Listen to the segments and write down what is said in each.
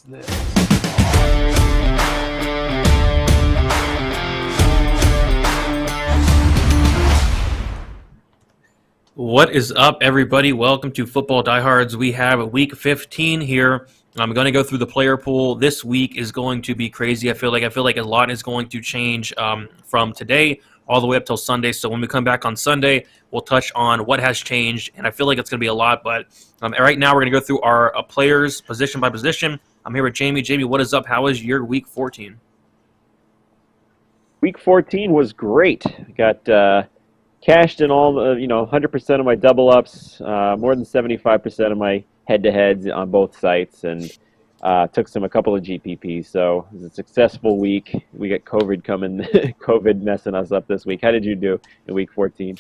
What is up, everybody? Welcome to Football Diehards. We have week 15 here. I'm going to go through the player pool. This week is going to be crazy. I feel like a lot is going to change from today all the way up till Sunday. So when we come back on Sunday, we'll touch on what has changed, and I feel like it's going to be a lot. But right now, we're going to go through our players position by position. I'm here with Jamie. Jamie, what is up? How was your week 14? Week 14 was great. Got cashed in all the, 100% of my double ups, more than 75% of my head-to-heads on both sites, and took a couple of GPPs. So it was a successful week. We got COVID messing us up this week. How did you do in week 14?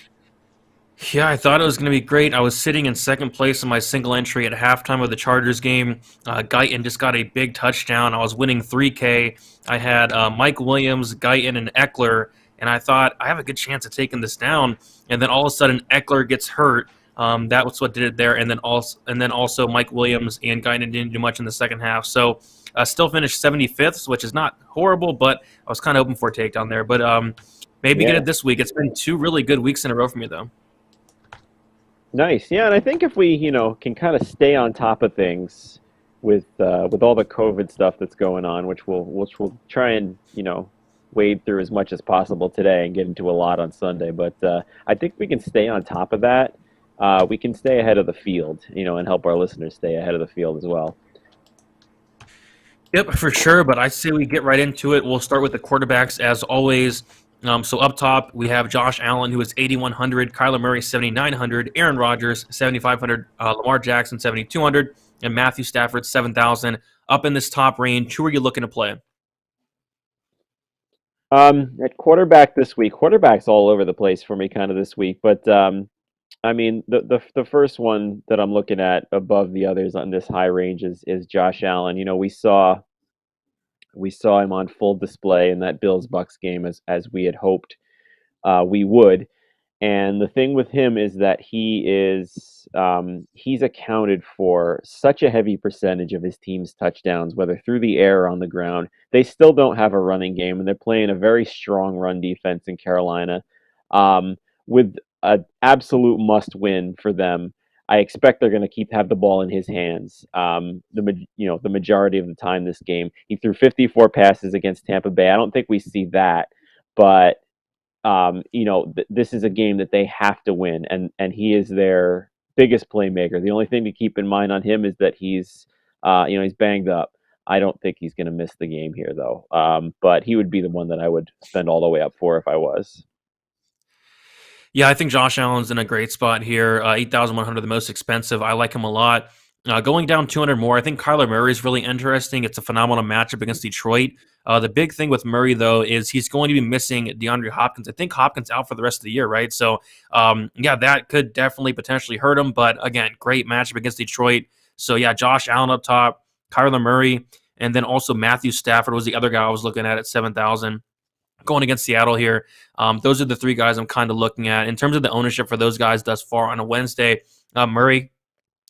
Yeah, I thought it was going to be great. I was sitting in second place in my single entry at halftime of the Chargers game. Guyton just got a big touchdown. I was winning 3K. I had Mike Williams, Guyton, and Eckler, and I thought I have a good chance of taking this down. And then all of a sudden, Eckler gets hurt. That was what did it there. And then also Mike Williams and Guyton didn't do much in the second half. So still finished 75th, which is not horrible, but I was kind of hoping for a takedown there. But maybe get it this week. It's been 2 really good weeks in a row for me, though. Nice, yeah, and I think if we, can kind of stay on top of things with all the COVID stuff that's going on, which we'll try and wade through as much as possible today and get into a lot on Sunday. But I think we can stay on top of that. We can stay ahead of the field, and help our listeners stay ahead of the field as well. Yep, for sure. But I say we get right into it. We'll start with the quarterbacks as always. So up top, we have Josh Allen, who is 8,100, Kyler Murray, 7,900, Aaron Rodgers, 7,500, Lamar Jackson, 7,200, and Matthew Stafford, 7,000. Up in this top range, who are you looking to play? At quarterback this week, quarterback's all over the place for me kind of this week. But, the first one that I'm looking at above the others on this high range is Josh Allen. We saw him on full display in that Bills-Bucks game as we had hoped we would. And the thing with him is that he's accounted for such a heavy percentage of his team's touchdowns, whether through the air or on the ground. They still don't have a running game, and they're playing a very strong run defense in Carolina with an absolute must-win for them. I expect they're going to have the ball in his hands. The majority of the time this game, he threw 54 passes against Tampa Bay. I don't think we see that, but this is a game that they have to win, and he is their biggest playmaker. The only thing to keep in mind on him is that he's banged up. I don't think he's going to miss the game here though. But he would be the one that I would spend all the way up for if I was. Yeah, I think Josh Allen's in a great spot here. 8,100, the most expensive. I like him a lot. Going down 200 more, I think Kyler Murray is really interesting. It's a phenomenal matchup against Detroit. The big thing with Murray, though, is he's going to be missing DeAndre Hopkins. I think Hopkins out for the rest of the year, right? So, that could definitely potentially hurt him. But, again, great matchup against Detroit. So, yeah, Josh Allen up top, Kyler Murray, and then also Matthew Stafford was the other guy I was looking at 7,000. Going against Seattle here. Those are the 3 guys I'm kind of looking at. In terms of the ownership for those guys thus far on a Wednesday, Murray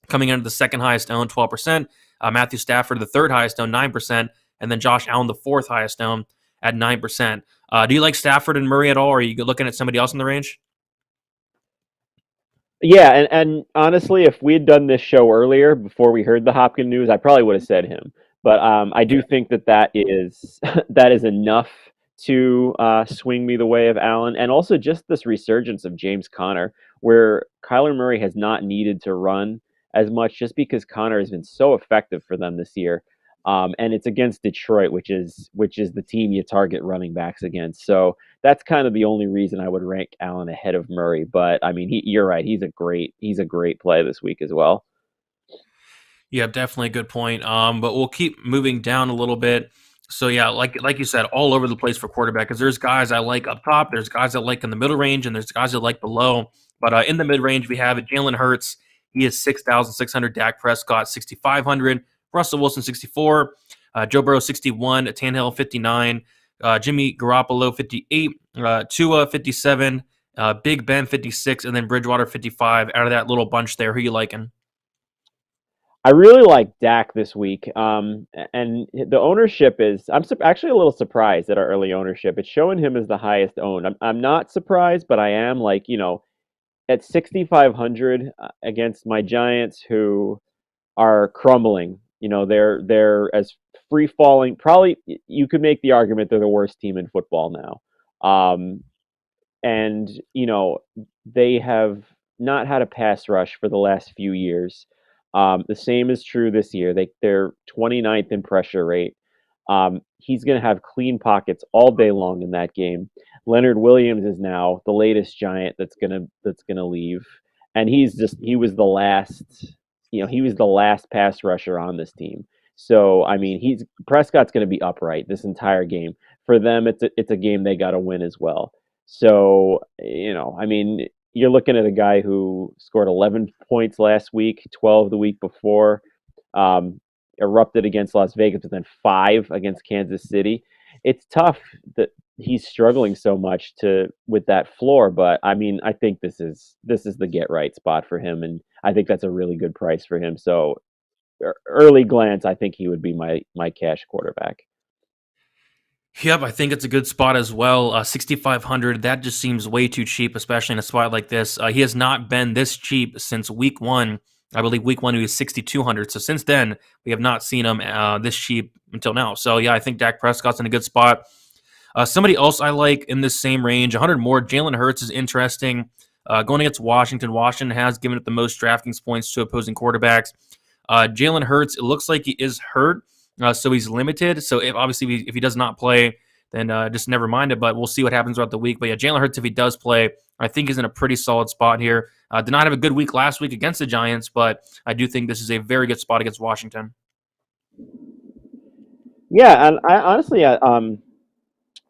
coming into the second highest owned, 12%. Matthew Stafford, the third highest owned, 9%. And then Josh Allen, the fourth highest owned at 9%. Do you like Stafford and Murray at all, or are you looking at somebody else in the range? Yeah, and honestly, if we had done this show earlier, before we heard the Hopkins news, I probably would have said him. But I do think that is enough to swing me the way of Allen, and also just this resurgence of James Conner, where Kyler Murray has not needed to run as much just because Conner has been so effective for them this year. And it's against Detroit, which is the team you target running backs against. So that's kind of the only reason I would rank Allen ahead of Murray. But I mean, you're right. He's a great play this week as well. Yeah, definitely a good point. But we'll keep moving down a little bit. So, yeah, like you said, all over the place for quarterback, because there's guys I like up top, there's guys I like in the middle range, and there's guys I like below. But in the mid-range, we have Jalen Hurts. He is 6,600. Dak Prescott, 6,500. Russell Wilson, 64. Joe Burrow, 61. Tannehill, 59. Jimmy Garoppolo, 58. Tua, 57. Big Ben, 56. And then Bridgewater, 55. Out of that little bunch there, who you liking? I really like Dak this week, and the ownership is. Actually a little surprised at our early ownership. It's showing him as the highest owned. I'm not surprised, but I am like at 6,500 against my Giants, who are crumbling. They're as free falling. Probably you could make the argument they're the worst team in football now. And they have not had a pass rush for the last few years. The same is true this year. They're 29th in pressure rate. He's going to have clean pockets all day long in that game. Leonard Williams is now the latest Giant that's gonna leave, and he was the last. He was the last pass rusher on this team. So I mean, he's Prescott's going to be upright this entire game. For them, it's a game they got to win as well. So, I mean, you're looking at a guy who scored 11 points last week, 12 the week before, um, erupted against Las Vegas, but then 5 against Kansas City. It's tough that he's struggling so much with that floor, but I mean, I think this is the get right spot for him, and I think that's a really good price for him. So, early glance, I think he would be my cash quarterback. Yep, I think it's a good spot as well. 6,500, that just seems way too cheap, especially in a spot like this. He has not been this cheap since week one. I believe week one he was 6,200. So since then, we have not seen him this cheap until now. So yeah, I think Dak Prescott's in a good spot. Somebody else I like in this same range, 100 more. Jalen Hurts is interesting. Going against Washington, Washington has given it the most DraftKings points to opposing quarterbacks. Jalen Hurts, it looks like he is hurt, so he's limited. So if he does not play, then just never mind it. But we'll see what happens throughout the week. But yeah, Jalen Hurts, if he does play, I think he's in a pretty solid spot here. Did not have a good week last week against the Giants, but I do think this is a very good spot against Washington. Yeah, and I honestly,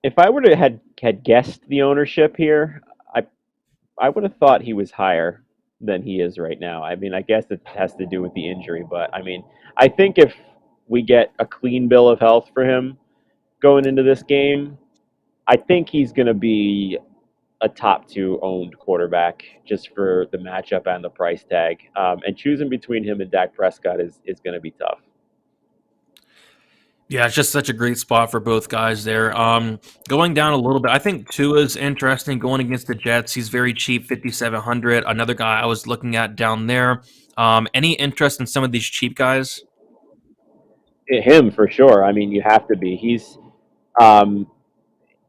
if I would have had guessed the ownership here, I I would have thought he was higher than he is right now. I mean, I guess it has to do with the injury, but I mean, I think if we get a clean bill of health for him going into this game, I think he's going to be a top two owned quarterback just for the matchup and the price tag. And choosing between him and Dak Prescott is going to be tough. Yeah, it's just such a great spot for both guys there. Going down a little bit, I think Tua is interesting going against the Jets. He's very cheap, 5,700. Another guy I was looking at down there. Any interest in some of these cheap guys? Him for sure. I mean, you have to be. Um,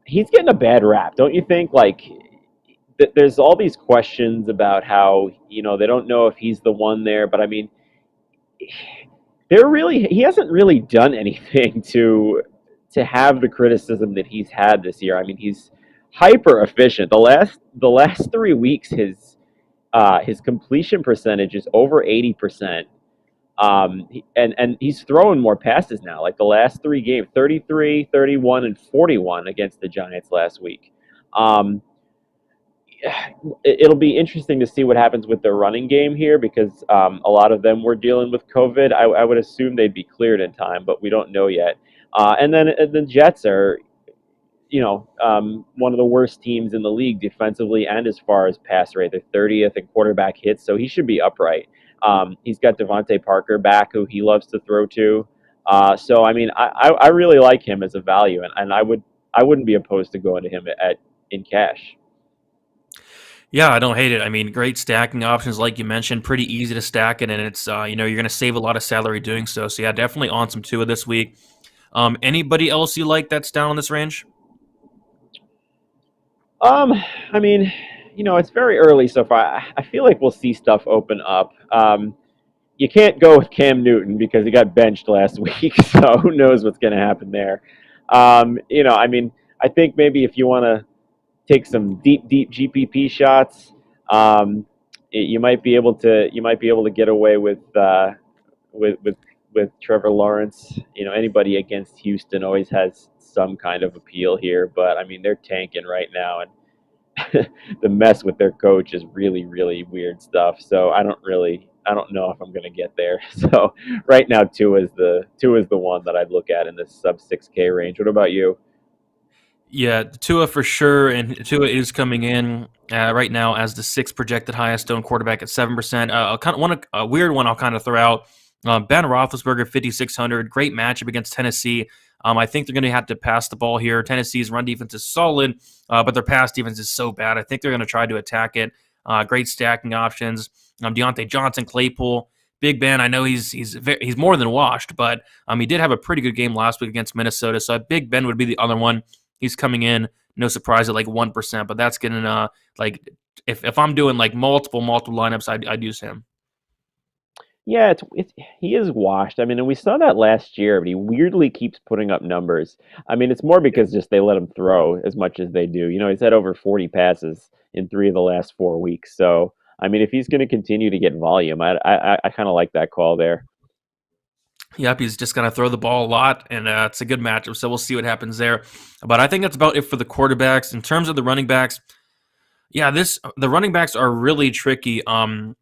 he's getting a bad rap, don't you think? Like, there's all these questions about how they don't know if he's the one there, but I mean, he hasn't really done anything to have the criticism that he's had this year. I mean, he's hyper efficient. The last 3 weeks, his completion percentage is over 80%. And he's throwing more passes now. Like the last 3 games, 33, 31, and 41 against the Giants last week. Um, it'll be interesting to see what happens with their running game here because a lot of them were dealing with COVID. I would assume they'd be cleared in time, but we don't know yet. And then the Jets are, one of the worst teams in the league defensively and as far as pass rate. They're 30th in quarterback hits, so he should be upright. He's got Devonte Parker back, who he loves to throw to. So I mean, I really like him as a value, and I wouldn't be opposed to going to him in cash. Yeah, I don't hate it. I mean, great stacking options, like you mentioned, pretty easy to stack it, and it's you're going to save a lot of salary doing so. So yeah, definitely on some Tua this week. Anybody else you like that's down on this range? Um, I mean, it's very early so far. I feel like we'll see stuff open up. You can't go with Cam Newton because he got benched last week, so who knows what's going to happen there. I mean, I think maybe if you want to take some deep GPP shots, you might be able to get away with with with Trevor Lawrence. Anybody against Houston always has some kind of appeal here, but I mean they're tanking right now, and the mess with their coach is really really weird stuff. So I don't know if I'm going to get there. So right now two is the one that I'd look at in this sub 6K range. What about you? Yeah, Tua for sure, and Tua is coming in right now as the sixth projected highest owned quarterback at 7%. Kind of a weird one I'll kind of throw out. Ben Roethlisberger, 5,600. Great matchup against Tennessee. I think they're going to have to pass the ball here. Tennessee's run defense is solid, but their pass defense is so bad. I think they're going to try to attack it. Great stacking options. Deante Johnson, Claypool, Big Ben. I know he's more than washed, but he did have a pretty good game last week against Minnesota. So Big Ben would be the other one. He's coming in, no surprise, at like 1%, but that's getting like if I'm doing like multiple lineups, I'd use him. Yeah, he is washed. I mean, and we saw that last year, but he weirdly keeps putting up numbers. I mean, it's more because just they let him throw as much as they do. He's had over 40 passes in 3 of the last 4 weeks. So, I mean, if he's going to continue to get volume, I kind of like that call there. Yep, he's just going to throw the ball a lot, and it's a good matchup, so we'll see what happens there. But I think that's about it for the quarterbacks. In terms of the running backs, yeah, the running backs are really tricky,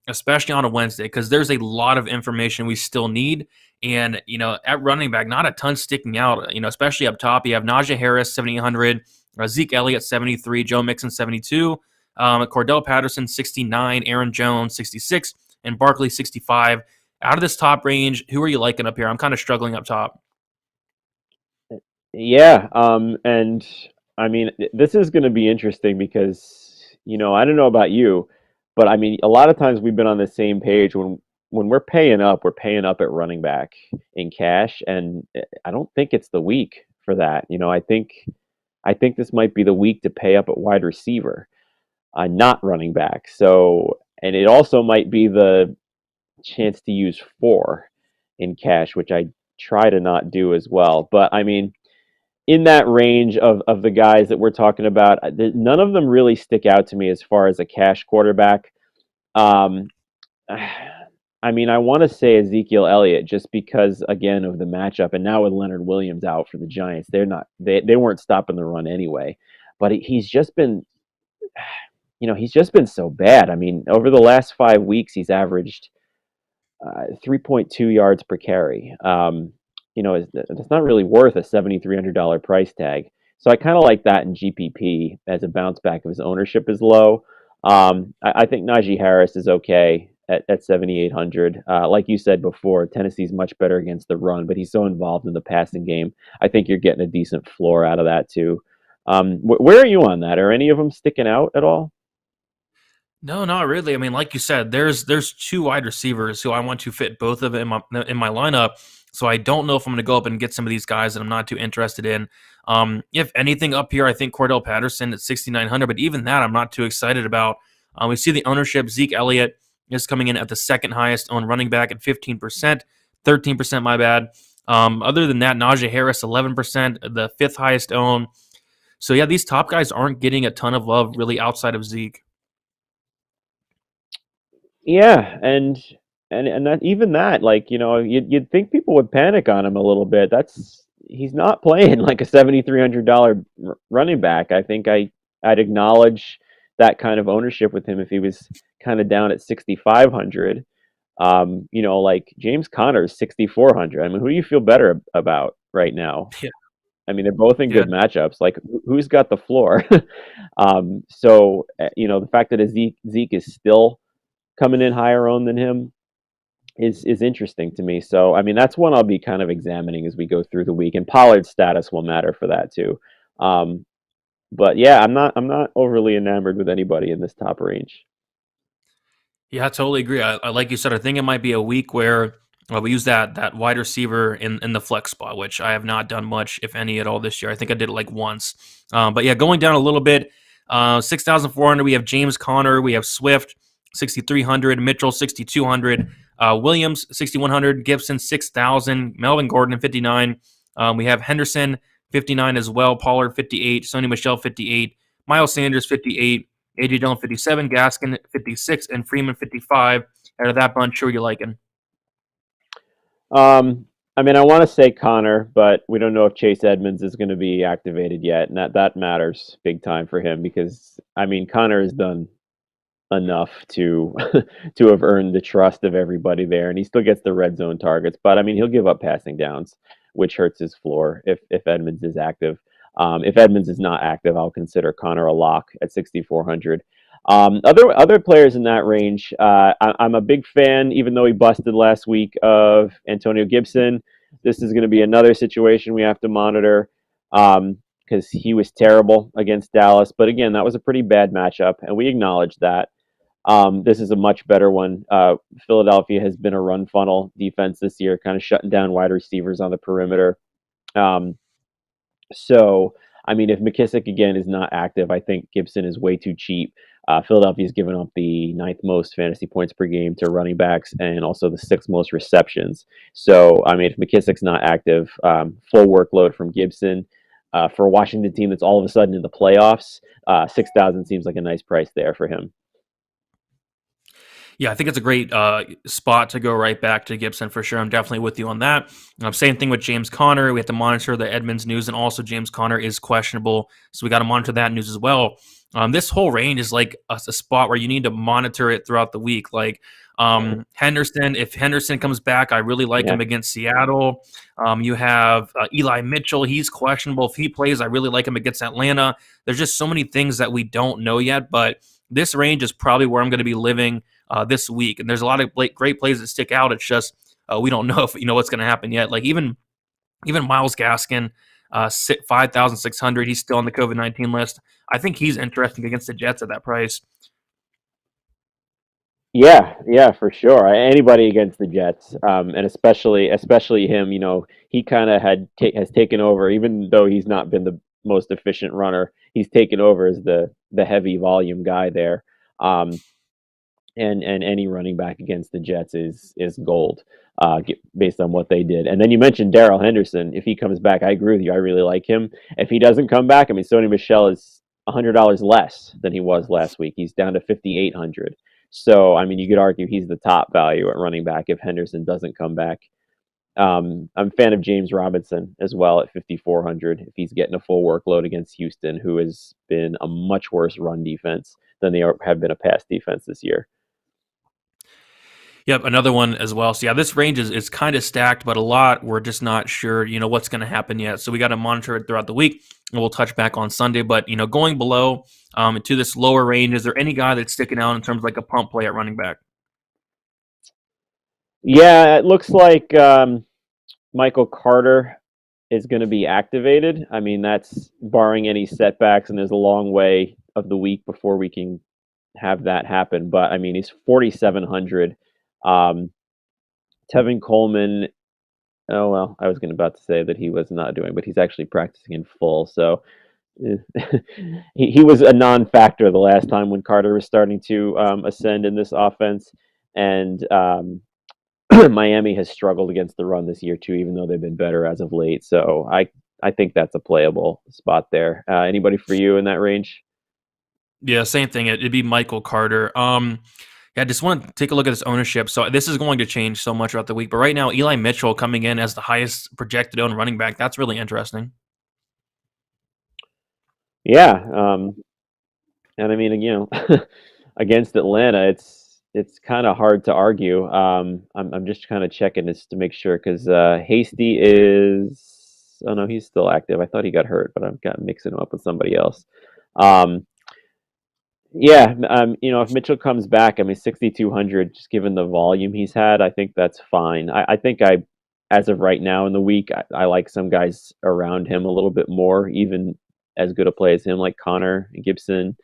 especially on a Wednesday, because there's a lot of information we still need. And, at running back, not a ton sticking out, especially up top. You have Najee Harris, 7,800, Zeke Elliott, 73, Joe Mixon, 72, Cordell Patterson, 69, Aaron Jones, 66, and Barkley, 65. Out of this top range, who are you liking up here? I'm kind of struggling up top. Yeah, and I mean, this is going to be interesting because I don't know about you, but I mean, a lot of times we've been on the same page when we're paying up at running back in cash, and I don't think it's the week for that. I think this might be the week to pay up at wide receiver, not running back. So, and it also might be the chance to use 4 in cash, which I try to not do as well. But I mean, in that range of the guys that we're talking about, none of them really stick out to me as far as a cash quarterback. Um, I mean, I want to say Ezekiel Elliott just because, again, of the matchup, and now with Leonard Williams out for the Giants, they weren't stopping the run anyway. But he's just been, he's just been so bad. I mean, over the last 5 weeks, he's averaged 3.2 yards per carry. It's not really worth a $7,300 price tag. So I kind of like that in GPP as a bounce back if his ownership is low. I think Najee Harris is okay at 7,800. Like you said before, Tennessee's much better against the run, but he's so involved in the passing game. I think you're getting a decent floor out of that too. Where are you on that? Are any of them sticking out at all? No, not really. I mean, like you said, there's 2 wide receivers who I want to fit both of them in my lineup. So I don't know if I'm going to go up and get some of these guys that I'm not too interested in. If anything up here, I think Cordell Patterson at 6,900, but even that I'm not too excited about. We see the ownership. Zeke Elliott is coming in at the second highest owned running back at 15%, 13%, my bad. Other than that, Najee Harris, 11%, the 5th highest owned. So yeah, these top guys aren't getting a ton of love really outside of Zeke. Yeah, and that even that, like you'd think people would panic on him a little bit. He's not playing like a $7,300 running back. I think I'd acknowledge that kind of ownership with him if he was kind of down at 6,500. Like James Conner's 6,400. I mean, who do you feel better about right now? Yeah, I mean, they're both in yeah. good matchups. Like, who's got the floor? The fact that Zeke is still coming in higher owned than him is interesting to me. So, I mean, that's one I'll be kind of examining as we go through the week, and Pollard's status will matter for that too. Um, but yeah, I'm not overly enamored with anybody in this top range. Yeah, I totally agree. I like you said, I think it might be a week where we use that wide receiver in the flex spot, which I have not done much, if any, at all this year. I think I did it like once. But yeah, going down a little bit, 6,400. We have James Conner, we have Swift, 6,300, Mitchell, 6,200, Williams, 6,100, Gibson, 6,000, Melvin Gordon, 59. We have Henderson, 59 as well, Pollard, 58, Sony Michelle, 58, Miles Sanders, 58. A.J. Dillon, 57, Gaskin, 56, and Freeman, 55. Out of that bunch, who are you liking? I mean, I want to say Connor, but we don't know if Chase Edmonds is going to be activated yet, and that matters big time for him because I mean Connor has done enough to to have earned the trust of everybody there, and he still gets the red zone targets. But I mean, he'll give up passing downs, which hurts his floor if Edmonds is active. If Edmonds is not active, I'll consider Connor a lock at 6,400. Other players in that range, I'm a big fan, even though he busted last week, of Antonio Gibson. This is going to be another situation we have to monitor because he was terrible against Dallas. But again, that was a pretty bad matchup, and we acknowledge that. This is a much better one. Philadelphia has been a run funnel defense this year, kind of shutting down wide receivers on the perimeter. Um, so, I mean, if McKissick again is not active, I think Gibson is way too cheap. Philadelphia's given up the ninth most fantasy points per game to running backs and also the sixth most receptions. So, I mean, if McKissick's not active, full workload from Gibson. For a Washington team that's all of a sudden in the playoffs, 6,000 seems like a nice price there for him. Yeah, I think it's a great spot to go right back to Gibson for sure. I'm definitely with you on that. Same thing with James Conner. We have to monitor the Edmonds news, and also James Conner is questionable, so we got to monitor that news as well. This whole range is like a spot where you need to monitor it throughout the week. Like Henderson, if Henderson comes back, I really like him against Seattle. You have Eli Mitchell. He's questionable. If he plays, I really like him against Atlanta. There's just so many things that we don't know yet, but this range is probably where I'm going to be living this week. And there's a lot of great plays that stick out. It's just we don't know if what's going to happen yet. Like even Myles Gaskin, 5,600. He's still on the COVID-19 list. I think he's interesting against the Jets at that price. Yeah, for sure. Anybody against the Jets, and especially him. He kind of has taken over, even though he's not been the most efficient runner. He's taken over as the heavy volume guy there. And any running back against the Jets is gold, based on what they did. And then you mentioned Daryl Henderson. If he comes back, I agree with you. I really like him. If he doesn't come back, I mean, Sony Michel is $100 less than he was last week. He's down to 5,800. So I mean, you could argue he's the top value at running back if Henderson doesn't come back. I'm a fan of James Robinson as well at 5,400 if he's getting a full workload against Houston, who has been a much worse run defense than they have been a pass defense this year. Yep, another one as well. So yeah, this range is kind of stacked, but a lot we're just not sure, what's going to happen yet. So we got to monitor it throughout the week, and we'll touch back on Sunday. But going below to this lower range, is there any guy that's sticking out in terms of like a pump play at running back? Yeah, it looks like Michael Carter is going to be activated. I mean, that's barring any setbacks, and there's a long way of the week before we can have that happen. But I mean, he's 4,700. Tevin Coleman. Oh well, I was about to say that he was not doing, but he's actually practicing in full. So he was a non-factor the last time when Carter was starting to ascend in this offense, and Miami has struggled against the run this year too, even though they've been better as of late. So I think that's a playable spot there. Anybody for you in that range? Yeah, same thing. It'd be Michael Carter. Yeah, I just want to take a look at his ownership. So this is going to change so much throughout the week. But right now, Eli Mitchell coming in as the highest projected owned running back. That's really interesting. Yeah, and I mean, against Atlanta, it's kind of hard to argue. I'm just kind of checking this to make sure because Hasty is. Oh no, he's still active. I thought he got hurt, but I've got mixing him up with somebody else. Um, Yeah, if Mitchell comes back, I mean, 6,200, just given the volume he's had, I think that's fine. I think as of right now in the week, I like some guys around him a little bit more, even as good a play as him, like Connor, Gibson,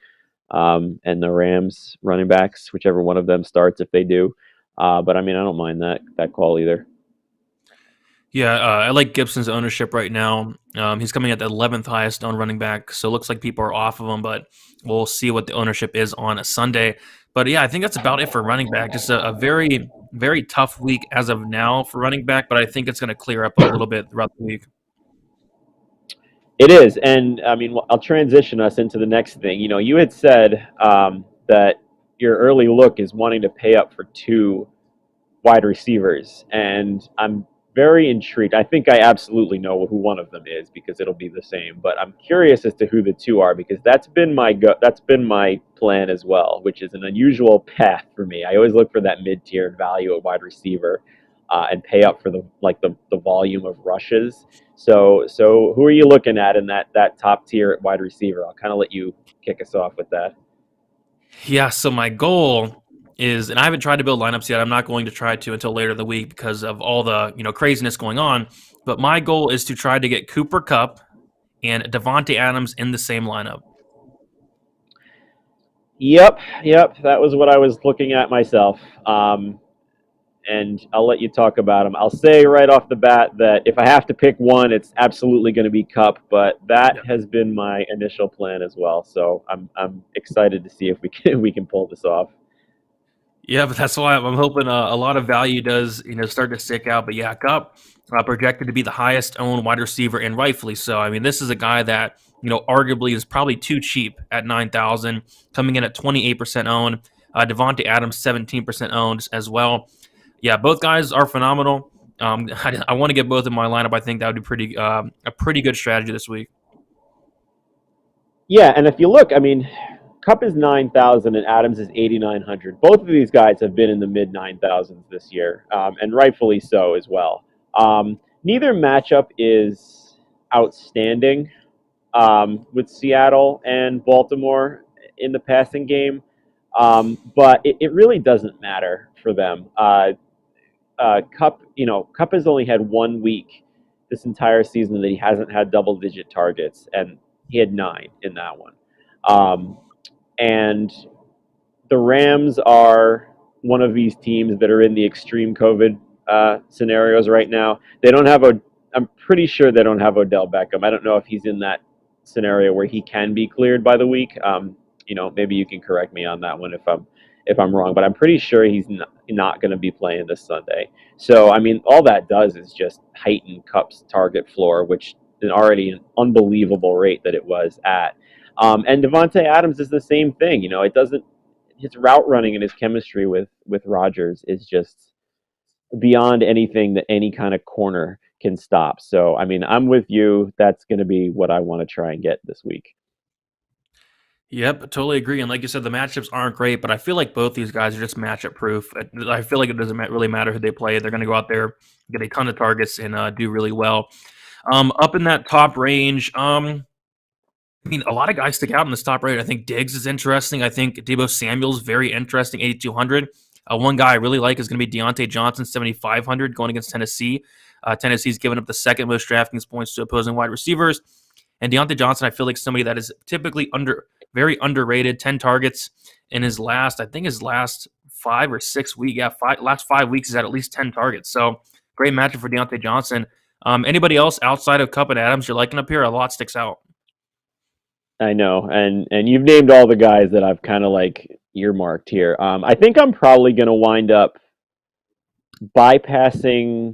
and the Rams running backs, whichever one of them starts if they do. But I mean, I don't mind that call either. Yeah, I like Gibson's ownership right now. He's coming at the 11th highest owned running back, so it looks like people are off of him, but we'll see what the ownership is on a Sunday. But yeah, I think that's about it for running back. Just a very, very tough week as of now for running back, but I think it's going to clear up a little bit throughout the week. It is, and I mean, I'll transition us into the next thing. You had said that your early look is wanting to pay up for two wide receivers, and I'm very intrigued. I think I absolutely know who one of them is because it'll be the same, but I'm curious as to who the two are because that's been my plan as well, which is an unusual path for me. I always look for that mid-tier value at wide receiver, and pay up for the volume of rushes. So who are you looking at in that top tier at wide receiver? I'll kind of let you kick us off with that. Yeah, so my goal is, and I haven't tried to build lineups yet. I'm not going to try to until later in the week because of all the craziness going on. But my goal is to try to get Cooper Kupp and Devonte Adams in the same lineup. Yep, yep. That was what I was looking at myself. And I'll let you talk about them. I'll say right off the bat that if I have to pick one, it's absolutely going to be Cup, but that Yeah. has been my initial plan as well. So I'm excited to see if we can we can pull this off. Yeah, but that's why I'm hoping a lot of value does start to stick out. But yeah, Kupp projected to be the highest owned wide receiver, and rightfully so. I mean, this is a guy that arguably is probably too cheap at 9,000, coming in at 28% owned. Devonte Adams 17% owned as well. Yeah, both guys are phenomenal. I want to get both in my lineup. I think that would be a pretty good strategy this week. Yeah, and if you look, I mean, Cup is 9,000 and Adams is 8,900. Both of these guys have been in the mid 9,000s this year, and rightfully so as well. Neither matchup is outstanding with Seattle and Baltimore in the passing game, but it really doesn't matter for them. Cup, Cup has only had 1 week this entire season that he hasn't had double-digit targets, and he had 9 in that one. Um, and the Rams are one of these teams that are in the extreme COVID scenarios right now. They don't have a. I'm pretty sure they don't have Odell Beckham. I don't know if he's in that scenario where he can be cleared by the week. Maybe you can correct me on that one if I'm wrong, but I'm pretty sure he's not going to be playing this Sunday. So I mean, all that does is just heighten Cup's target floor, which is already an unbelievable rate that it was at. And Devonte Adams is the same thing. It doesn't. His route running and his chemistry with Rodgers is just beyond anything that any kind of corner can stop. So I mean, I'm with you. That's going to be what I want to try and get this week. Yep, totally agree. And like you said, the matchups aren't great, but I feel like both these guys are just matchup proof. I feel like it doesn't really matter who they play. They're going to go out there, get a ton of targets, and do really well. Up in that top range, I mean, a lot of guys stick out in this top range. I think Diggs is interesting. I think Deebo Samuel's very interesting, 8,200. One guy I really like is going to be Deante Johnson, 7,500, going against Tennessee. Tennessee's given up the second most DraftKings points to opposing wide receivers. And Deante Johnson, I feel like somebody that is typically very underrated. 10 targets in his last 5 or 6 weeks. Yeah, last 5 weeks is at least 10 targets. So great matchup for Deante Johnson. Anybody else outside of Cup and Adams you're liking up here? A lot sticks out. I know, and you've named all the guys that I've kind of like earmarked here. I think I'm probably going to wind up bypassing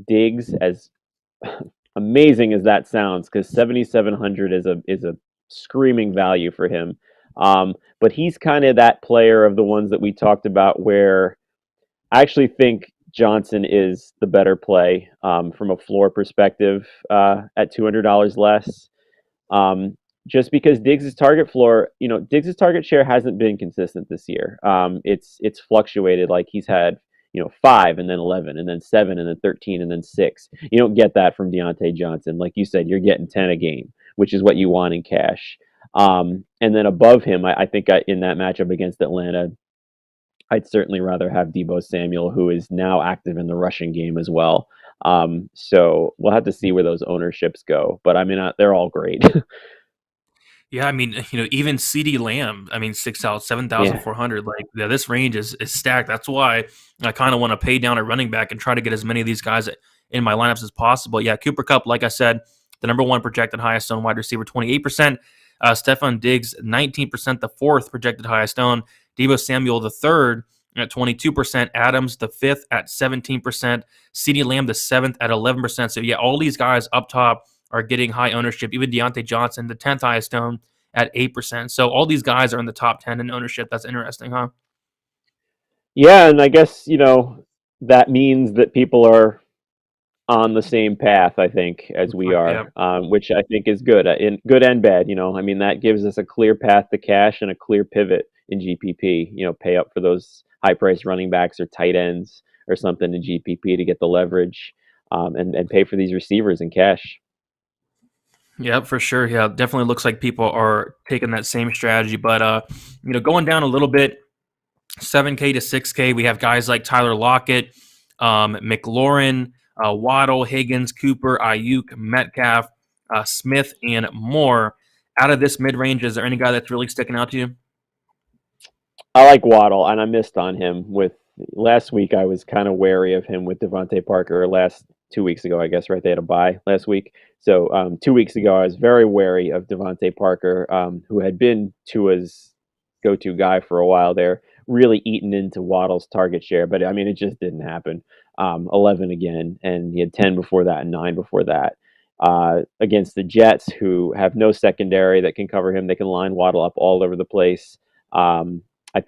Diggs, as amazing as that sounds, because 7,700 is a screaming value for him. But he's kind of that player of the ones that we talked about where I actually think Johnson is the better play from a floor perspective at $200 less. Just because Diggs' target floor, Diggs' target share hasn't been consistent this year. It's fluctuated. Like he's had 5 and then 11 and then 7 and then 13 and then 6. You don't get that from Deante Johnson. Like you said, you're getting 10 a game, which is what you want in cash. And then above him, I think in that matchup against Atlanta, I'd certainly rather have Deebo Samuel, who is now active in the rushing game as well. So we'll have to see where those ownerships go. But I mean, they're all great. Yeah, I mean, even CD Lamb, I mean, sticks out Yeah. 7,400. Like, yeah, this range is stacked. That's why I kind of want to pay down a running back and try to get as many of these guys in my lineups as possible. Yeah, Cooper Kupp, like I said, the number one projected highest owned wide receiver, 28%. Stephon Diggs, 19%, the fourth projected highest owned. Deebo Samuel, the third, at 22%. Adams, the fifth, at 17%. CD Lamb, the seventh, at 11%. So, yeah, all these guys up top are getting high ownership. Even Deante Johnson, the 10th highest owned at 8%. So all these guys are in the top 10 in ownership. That's interesting, huh? Yeah, and I guess, that means that people are on the same path, I think, as we Yeah. are, which I think is good, in good and bad. I mean, that gives us a clear path to cash and a clear pivot in GPP. Pay up for those high-priced running backs or tight ends or something in GPP to get the leverage, and pay for these receivers in cash. Yeah, for sure. Yeah, definitely looks like people are taking that same strategy. But going down a little bit, 7K to 6K, we have guys like Tyler Lockett, McLaurin, Waddle, Higgins, Cooper, Ayuk, Metcalf, Smith, and more. Out of this mid range, is there any guy that's really sticking out to you? I like Waddle, and I missed on him with last week. I was kind of wary of him with Devonte Parker. Last 2 weeks ago, I guess, right? They had a bye last week. So 2 weeks ago, I was very wary of Devonte Parker, who had been Tua's go-to guy for a while there, really eaten into Waddle's target share. But I mean, it just didn't happen. 11 again, and he had 10 before that and 9 before that. Against the Jets, who have no secondary that can cover him, they can line Waddle up all over the place. Um, I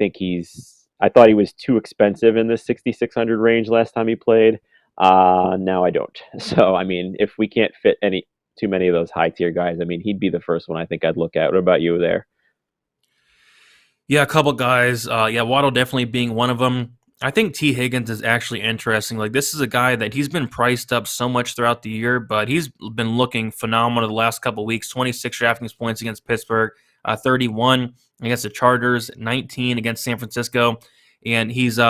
thought he was too expensive in the 6,600 range last time he played. Now I don't. So I mean, if we can't fit any too many of those high tier guys, I mean, he'd be the first one I think I'd look at. What about you there? Yeah, a couple guys. Yeah, Waddle definitely being one of them. I think T. Higgins is actually interesting. Like, this is a guy that he's been priced up so much throughout the year, but he's been looking phenomenal the last couple of weeks. 26 DraftKings points against Pittsburgh, 31 against the Chargers, 19 against San Francisco. And he's he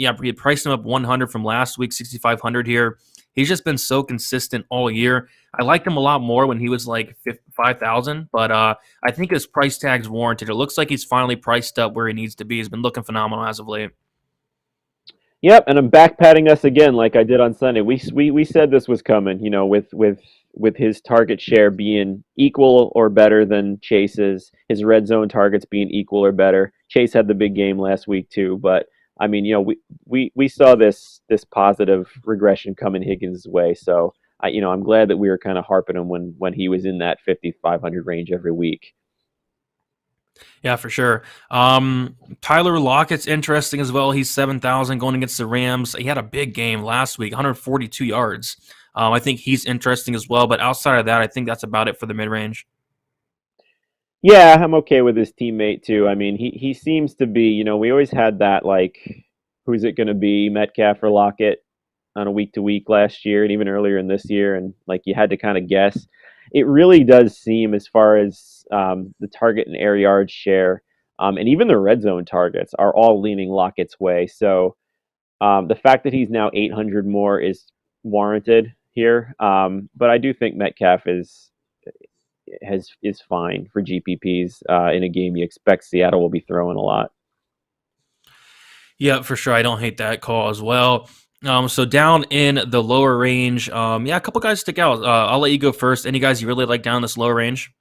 had priced him up 100 from last week, 6,500 here. He's just been so consistent all year. I liked him a lot more when he was like 5,000, but I think his price tag's warranted. It looks like he's finally priced up where he needs to be. He's been looking phenomenal as of late. Yep, and I'm back patting us again like I did on Sunday. We said this was coming, with his target share being equal or better than Chase's, his red zone targets being equal or better. Chase had the big game last week too, but I mean, we saw this positive regression coming Higgins' way. So I'm glad that we were kind of harping him when he was in that 5,500 range every week. Yeah, for sure. Tyler Lockett's interesting as well. He's 7,000 going against the Rams. He had a big game last week, 142 yards. I think he's interesting as well. But outside of that, I think that's about it for the mid range. Yeah, I'm okay with his teammate too. I mean, he seems to be, we always had that like, who's it going to be, Metcalf or Lockett on a week to week last year and even earlier in this year, and like you had to kind of guess. It really does seem, as far as the target and air yard share, and even the red zone targets are all leaning Lockett's way. So the fact that he's now 800 more is warranted here, but I do think Metcalf is fine for GPPs in a game you expect Seattle will be throwing a lot. Yeah, for sure. I don't hate that call as well. So down in the lower range, a couple guys stick out. I'll let you go first. Any guys you really like down this lower range?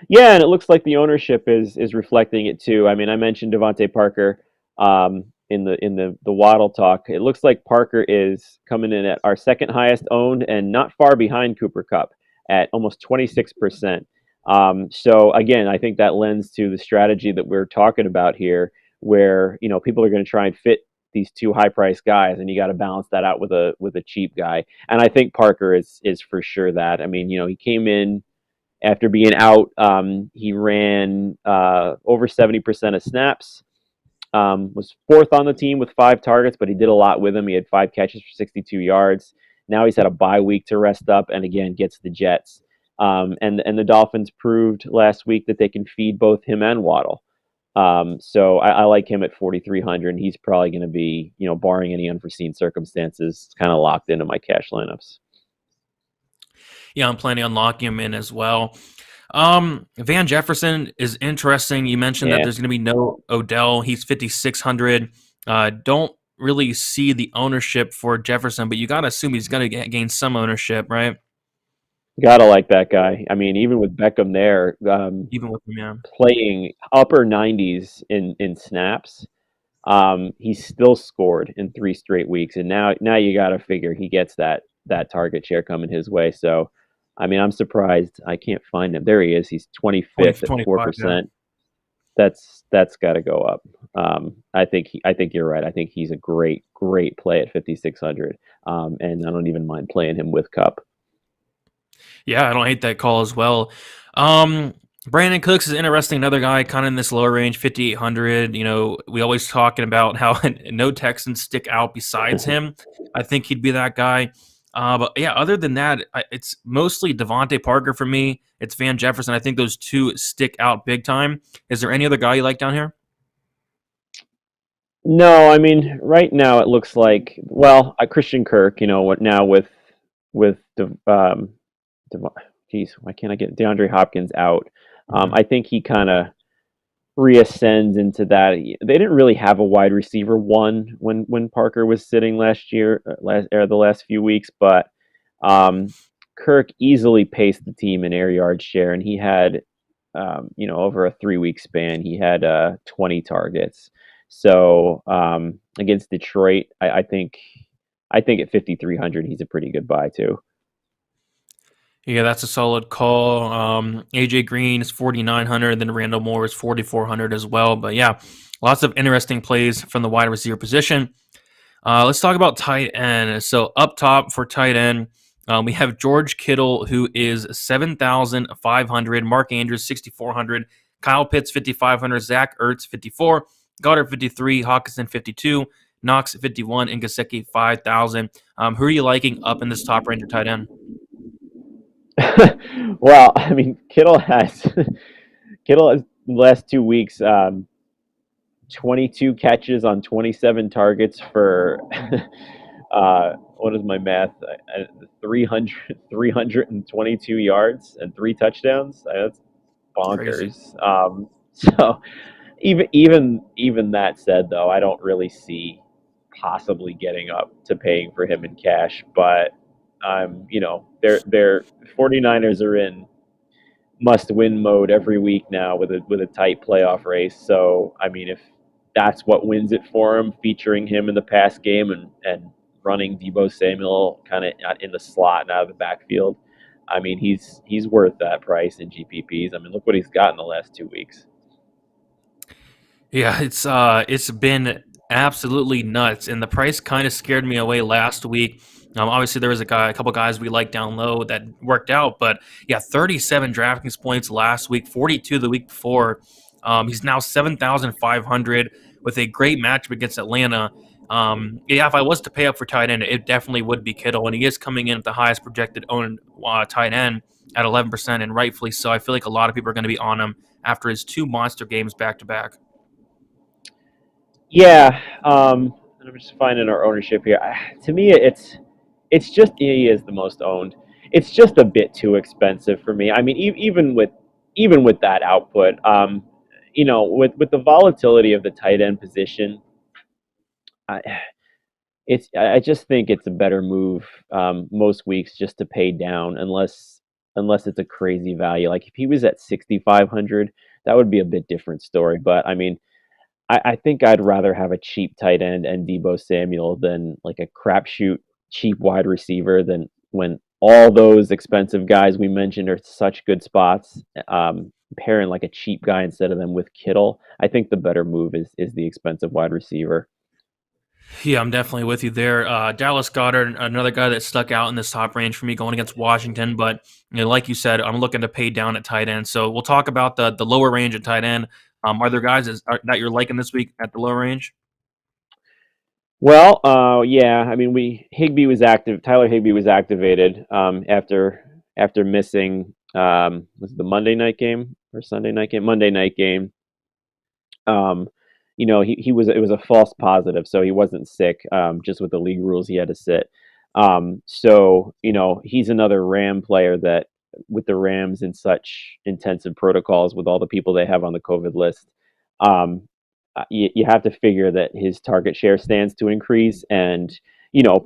Yeah, and it looks like the ownership is reflecting it too. I mean, I mentioned Devonte Parker in the Waddle talk. It looks like Parker is coming in at our second highest owned and not far behind Cooper Kupp at almost 26%. So again, I think that lends to the strategy that we're talking about here, where people are going to try and fit these two high priced guys, and you got to balance that out with a cheap guy. And I think Parker is for sure that. I mean, he came in after being out. He ran over 70% of snaps. Was fourth on the team with 5 targets, but he did a lot with them. He had 5 catches for 62 yards. Now he's had a bye week to rest up, and again gets the Jets. And the Dolphins proved last week that they can feed both him and Waddle. So I like him at 4,300, and he's probably going to be, barring any unforeseen circumstances, kind of locked into my cash lineups. Yeah, I'm planning on locking him in as well. Van Jefferson is interesting. You mentioned that Yeah, there's going to be no Odell. He's 5,600. Don't really see the ownership for Jefferson, but you got to assume he's going to gain some ownership, right? gotta like that guy. I mean, even with Beckham there, Even with him, yeah. playing upper 90s in snaps, he still scored in 3 straight weeks, and now you got to figure he gets that target share coming his way. So, I mean, I'm surprised I can't find him. There he is. He's 20, 25th at 25, yeah. 4%. That's got to go up. I think you're right. I think he's a great play at 5,600, and I don't even mind playing him with Cup. Yeah, I don't hate that call as well. Brandon Cooks is interesting. Another guy kind of in this lower range, 5,800. We always talking about how no Texans stick out besides him. I think he'd be that guy. But yeah, other than that, it's mostly Devonte Parker for me. It's Van Jefferson. I think those two stick out big time. Is there any other guy you like down here? No, I mean, right now it looks like, well, Christian Kirk, what now with Dev- geez, why can't I get DeAndre Hopkins out? Mhm. I think he kind of reascends into that. They didn't really have a wide receiver one when Parker was sitting last year, the last few weeks, but um, Kirk easily paced the team in air yard share, and he had, over a 3 week span, he had 20 targets. So against Detroit, I think at 5,300, he's a pretty good buy too. Yeah, that's a solid call. AJ Green is 4,900, then Randall Moore is 4,400 as well. But yeah, lots of interesting plays from the wide receiver position. Let's talk about tight end. So up top for tight end, we have George Kittle, who is 7,500, Mark Andrews 6,400, Kyle Pitts 5,500, Zach Ertz 54, Goddard 53, Hawkinson 52, Knox 51, and Gasecki 5,000. Who are you liking up in this top range of tight end? Well, I mean, Kittle has the last 2 weeks, 22 catches on 27 targets for what is my math? 322 yards and 3 touchdowns. That's Crazy. bonkers. So even that said, though, I don't really see possibly getting up to paying for him in cash. But they're 49ers are in must-win mode every week now with a tight playoff race. So I mean, if that's what wins it for him, featuring him in the pass game and running Debo Samuel kind of in the slot and out of the backfield, I mean, he's worth that price in GPPs. I mean, look what he's got in the last 2 weeks. Yeah, it's been absolutely nuts, and the price kind of scared me away last week. Obviously, there was a couple guys we liked down low that worked out, but yeah, 37 DraftKings points last week, 42 the week before. He's now 7,500 with a great matchup against Atlanta. Yeah, if I was to pay up for tight end, it definitely would be Kittle, and he is coming in at the highest projected owned tight end at 11%, and rightfully so. I feel like a lot of people are going to be on him after his two monster games back to back. Yeah, and I'm just finding our ownership here. To me, it's just he is the most owned. It's just a bit too expensive for me. I mean, even with that output, with the volatility of the tight end position, I, I just think it's a better move most weeks just to pay down unless it's a crazy value. Like if he was at 6,500, that would be a bit different story. But I mean, I think I'd rather have a cheap tight end and Debo Samuel than like a crapshoot cheap wide receiver than when all those expensive guys we mentioned are such good spots. Pairing like a cheap guy instead of them with Kittle, I think the better move is the expensive wide receiver. Yeah, I'm definitely with you there. Dallas Goddard, another guy that stuck out in this top range for me going against Washington. But like you said, I'm looking to pay down at tight end. So we'll talk about the lower range at tight end. Are there guys that you're liking this week at the lower range? Well, yeah, I mean, we Higby was active. Tyler Higby was activated after missing was it the Monday night game or Sunday night game? Monday night game. Um, he was it was a false positive, so he wasn't sick. Just with the league rules, he had to sit. So he's another Ram player that with the Rams in such intensive protocols with all the people they have on the COVID list. Um, you have to figure that his target share stands to increase, and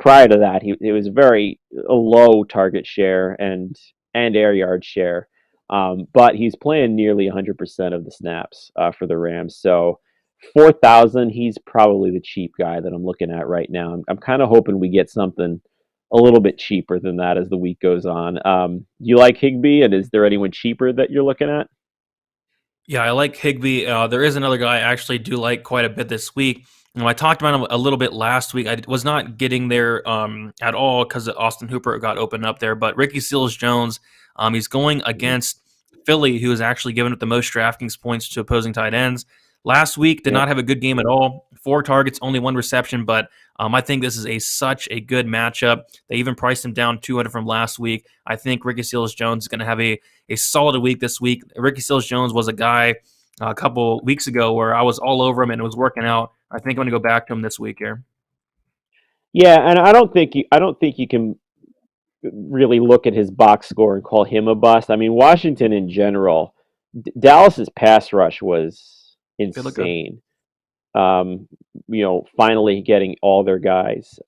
prior to that, it was very a low target share and air yard share. But he's playing nearly 100% of the snaps for the Rams. So 4,000, he's probably the cheap guy that I'm looking at right now. I'm kind of hoping we get something a little bit cheaper than that as the week goes on. You like Higby, and is there anyone cheaper that you're looking at? Yeah, I like Higby. There is another guy I actually do like quite a bit this week. I talked about him a little bit last week. I was not getting there at all because Austin Hooper got opened up there. But Ricky Seals Jones, he's going against Philly, who has actually given up the most DraftKings points to opposing tight ends. Last week did Yep. not have a good game at all. 4 targets, only 1 reception, but I think this is such a good matchup. They even priced him down 200 from last week. I think Ricky Seals-Jones is going to have a solid week this week. Ricky Seals-Jones was a guy a couple weeks ago where I was all over him and it was working out. I think I'm going to go back to him this week here. Yeah, and I don't think you can really look at his box score and call him a bust. I mean, Washington in general, Dallas's pass rush was They look good. insane. Um, finally getting all their guys.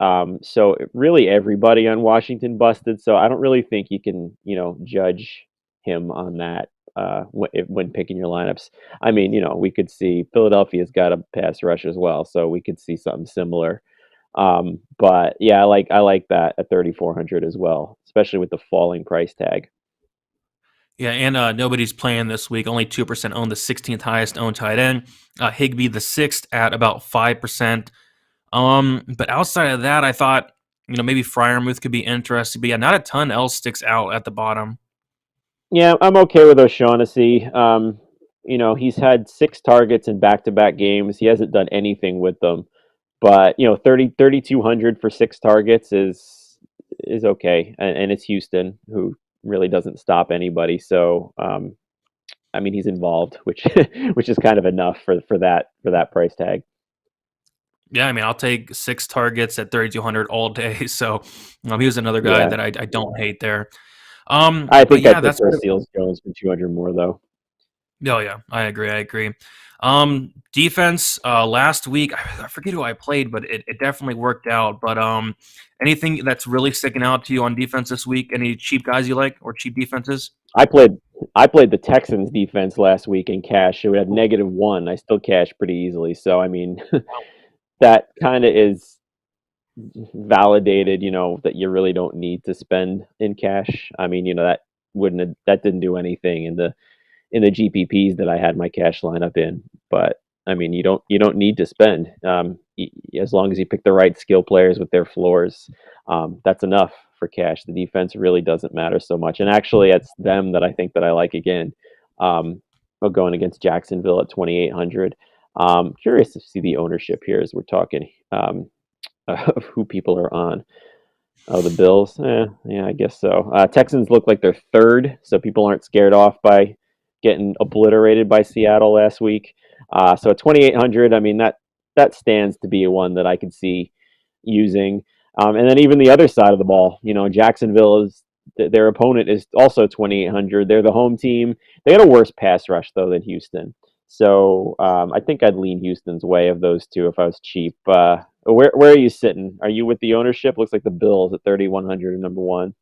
So really everybody on Washington busted. So I don't really think you can, judge him on that when picking your lineups. I mean, we could see Philadelphia's got a pass rush as well, so we could see something similar. But yeah, I like that at 3,400 as well, especially with the falling price tag. Yeah, and nobody's playing this week. Only 2% own the 16th highest owned tight end. Higbee the sixth at about 5%. But outside of that, I thought maybe Fryermuth could be interesting. But yeah, not a ton else sticks out at the bottom. Yeah, I'm okay with O'Shaughnessy. He's had 6 targets in back-to-back games. He hasn't done anything with them, but 3,200 for 6 targets is okay, and it's Houston who really doesn't stop anybody. So, I mean, he's involved, which which is kind of enough for that price tag. Yeah, I mean, I'll take 6 targets at 3,200 all day. So he was another guy Yeah, that I don't hate there. I But think yeah, I'd that's prefer Seals Jones for 200 more though. oh yeah, I agree. I agree. Defense last week, I forget who I played, but it definitely worked out. But anything that's really sticking out to you on defense this week? Any cheap guys you like or cheap defenses? I played I played the Texans defense last week in cash. It had -1. I still cashed pretty easily. So I mean, that kind of is validated, that you really don't need to spend in cash. I mean, that didn't do anything in the GPPs that I had my cash lineup in. But I mean, you don't need to spend as long as you pick the right skill players with their floors. That's enough for cash. The defense really doesn't matter so much, and actually, it's them that I think that I like again. Um, Going against Jacksonville at 2,800. Curious to see the ownership here as we're talking of who people are on. Oh, the Bills. Yeah, I guess so. Texans look like they're third, so people aren't scared off by getting obliterated by Seattle last week. So at 2,800, I mean that stands to be one that I could see using. And then even the other side of the ball, Jacksonville is their opponent is also 2,800. They're the home team. They had a worse pass rush though than Houston. So I think I'd lean Houston's way of those two if I was cheap. Where are you sitting? Are you with the ownership? Looks like the Bills at 3,100 and number one.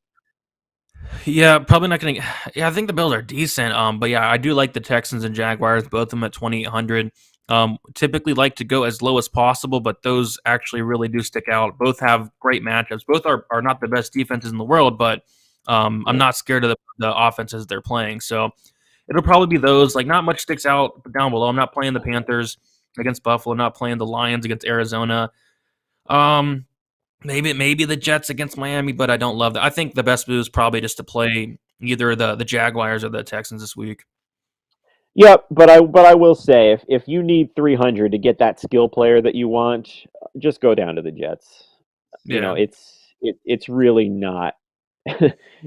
Yeah, probably not going to. Yeah, I think the Bills are decent. But yeah, I do like the Texans and Jaguars, both of them at 2,800. Typically like to go as low as possible, but those actually really do stick out. Both have great matchups. Both are not the best defenses in the world, but I'm Yeah. not scared of the offenses they're playing. So it'll probably be those. Like, not much sticks out down below. I'm not playing the Panthers against Buffalo. I'm not playing the Lions against Arizona. Um, maybe the Jets against Miami, but I don't love that. I think the best move is probably just to play either the Jaguars or the Texans this week. Yep, but I will say if you need 300 to get that skill player that you want, just go down to the Jets. Yeah. It's really not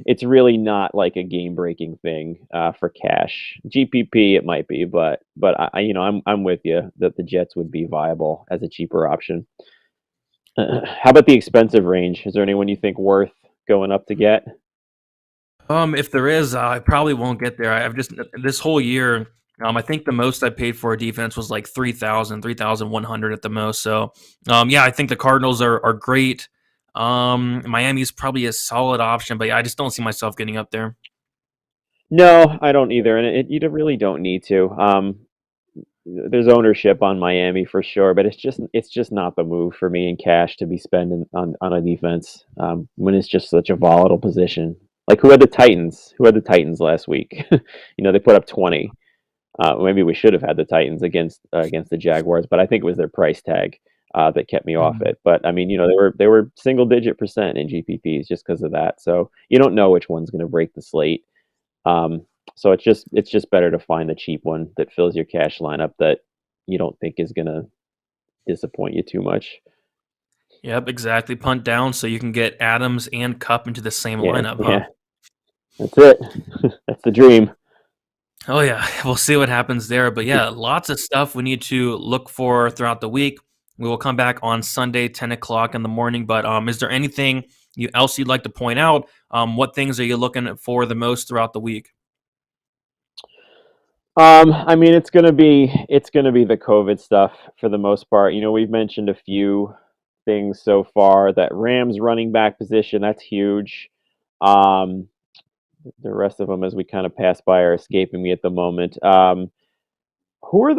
it's really not like a game breaking thing for cash. GPP it might be, but I'm with you that the Jets would be viable as a cheaper option. How about the expensive range? Is there anyone you think worth going up to get? If there is, I probably won't get there. I've just this whole year. I think the most I paid for a defense was like 3,100 at the most. So, yeah, I think the Cardinals are great. Miami's probably a solid option, but yeah, I just don't see myself getting up there. No, I don't either, and you really don't need to. There's ownership on Miami for sure, but it's just not the move for me in cash to be spending on a defense when it's just such a volatile position. Like who had the Titans? Who had the Titans last week? They put up 20. Maybe we should have had the Titans against the Jaguars, but I think it was their price tag that kept me off Mhm. it. But I mean, they were single digit percent in GPPs just because of that. So you don't know which one's going to break the slate. Um, so it's just better to find the cheap one that fills your cash lineup that you don't think is going to disappoint you too much. Yep, exactly. Punt down so you can get Adams and Cup into the same Yeah, lineup, huh? yeah, that's it. That's the dream. Oh yeah, we'll see what happens there. But yeah, lots of stuff we need to look for throughout the week. We will come back on Sunday, 10 o'clock in the morning. But is there anything else you'd like to point out? What things are you looking for the most throughout the week? I mean, it's gonna be the COVID stuff for the most part. We've mentioned a few things so far. That Rams running back position, that's huge. Um, the rest of them, as we kind of pass by, are escaping me at the moment. Where are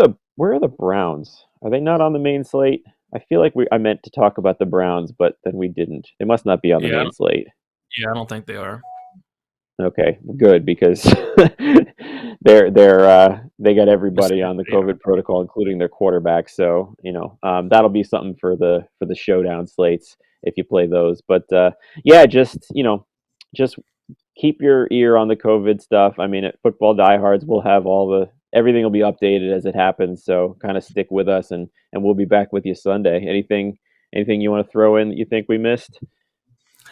the Browns? Are they not on the main slate? I feel like I meant to talk about the Browns, but then we didn't. They must not be on the Yeah, main slate. yeah, I don't think they are. Okay, good, because they got everybody on the COVID protocol, including their quarterback. So that'll be something for the showdown slates if you play those. But yeah, just keep your ear on the COVID stuff. I mean, at Football Diehards, we'll have everything will be updated as it happens. So kind of stick with us, and we'll be back with you Sunday. Anything you want to throw in that you think we missed?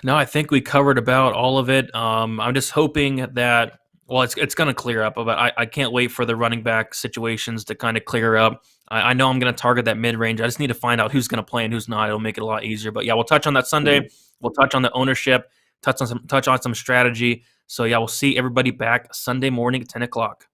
No, I think we covered about all of it. I'm just hoping that it's going to clear up, but I can't wait for the running back situations to kind of clear up. I know I'm going to target that mid range. I just need to find out who's going to play and who's not. It'll make it a lot easier. But yeah, we'll touch on that Sunday. Mhm. We'll touch on the ownership. Touch on some strategy. So yeah, we'll see everybody back Sunday morning at 10 o'clock.